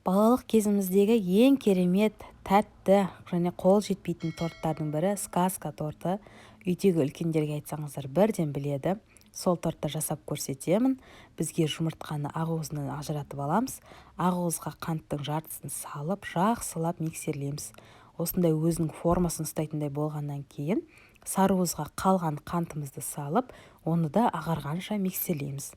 Балалық кезіміздегі ең керемет, тәтті және қол жетпейтін торттардың бірі сказка торты. Үйдегі үлкендерге айтсаңыздар бірден біледі. Сол тортты жасап көрсетемін. Бізге жұмыртқаны ақуызынан ажыратып аламыз. Ақуызға қанттың жартысын салып, жақсылап миксерлейміз. Осындай өзінің формасын ұстайтындай болғаннан кейін сарыуызға қалған қантымызды салып, оны да ағарғанша миксерлейміз.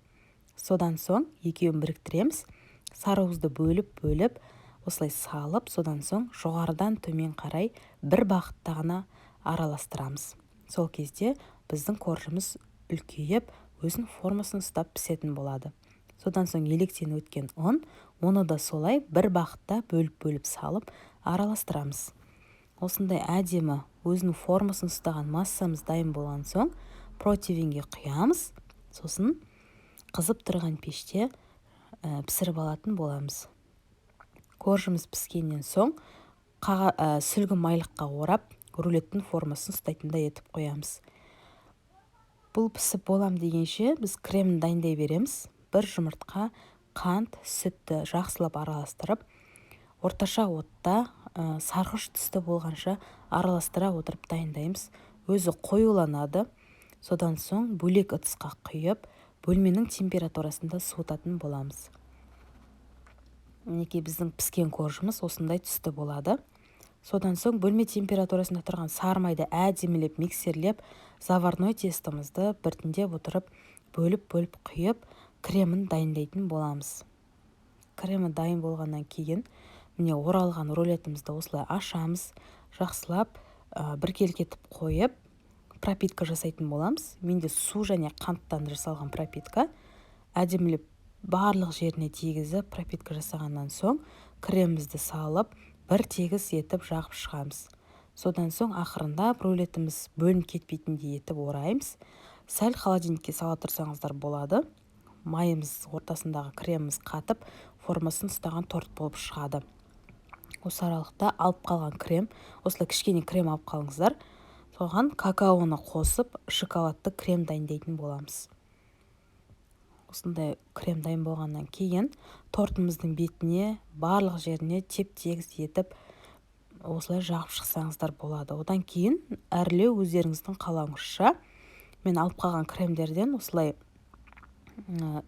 Содан соң екеуін біріктіреміз. Сарыуызды бөліп, осылай салып, содан соң жоғарыдан төмен қарай бір бағытта ғана араластырамыз. Сол кезде біздің коржымыз үлкейіп, өзінің формасын ұстап пісетін болады. Содан соң електен өткен оны да солай бір бағытта бөліп салып араластырамыз. Осындай әдемі өзінің формасын ұстаған массамыз дайын болған соң противеньге құямыз. Сосын қызып тұрған пеште пісіріп алатын боламыз. Коржымыз піскеннен соң сүлгі майлыққа орап, рулеттің формасын ұстайтындай етіп қоямыз. Бұл пісіп болам дегенше біз кремін дайындай береміз. Бір жұмыртқа, қант, сүтті жақсылап араластырып, орташа отта сарғыш түсті болғанша араластыра отырып дайындаймыз. Өзі қоюланады. Содан соң бөлек ыдысқа құйып, бөлменің температурасында суытатын боламыз. Мінекей біздің піскен коржымыз осындай түсті болады. Содан соң бөлме температурасында тұрған сары майды әдемілеп миксерлеп, заварной тестомызды біртіндеп отырып, бөліп құйып, кремін дайындайтын боламыз. Кремі дайын болғаннан кейін, міне оралған рулетімізді осылай ашамыз, жақсылап біркелкетіп қойып, пропитка жасайтын боламыз. Менде су және қанттан жасалған пропитка. Әдемілеп барлық жеріне тигізіп пропитка жасағаннан соң кремімізді салып, бір тегіс етіп жағып шығамыз. Содан соң ақырындап рулетіміз бөлініп кетпейтіндей етіп ораймыз. Сәл холодильникке сала тұрсаңыздар болады. Майымыз ортасындағы креміміз қатып, формасын ұстаған торт болып шығады. Осы аралықта алып қалған крем, осылай кішкене крем алып қалыңыздар. Соған какаоны қосып, шоколадты крем дайындайтын боламыз. Осындай крем дайын болғаннан кейін тортымыздың бетіне, барлық жеріне теп-тегіс етіп осылай жағып шықсаңыздар болады. Одан кейін әрлеу өздеріңіздің қалауыңызша. Мен алып қалған кремдерден осылай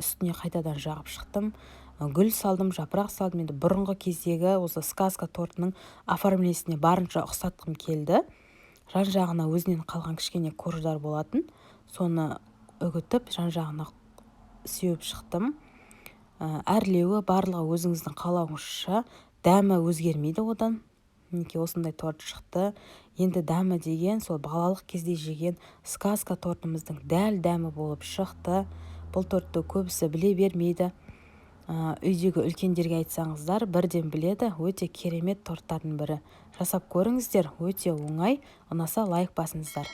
үстіне қайтадан жағып шықтым. Гүл салдым, жапырақ салдым. Енді бұрынғы кездегі осы сказка тортының оформлениесіне барынша ұқсатқым келді. Жан-жағына өзінен қалған кішкене корждар болатын. Соны үгітіп, жан-жағына сеуіп шықтым. Әрлеуі барлығы өзіңіздің қалауыңызша, дәмі өзгермейді одан. Мінекей осындай торт шықты. Енді дәмі деген сол балалық кезде жеген сказка тортымыздың дәл дәмі болып шықты. Бұл тортты көбісі біле бермейді. Үйдегі үлкендерге айтсаңыздар бірден біледі. Өте керемет торттардың бірі. Жасап көріңіздер, өте оңай. Ұнаса лайк басыңыздар.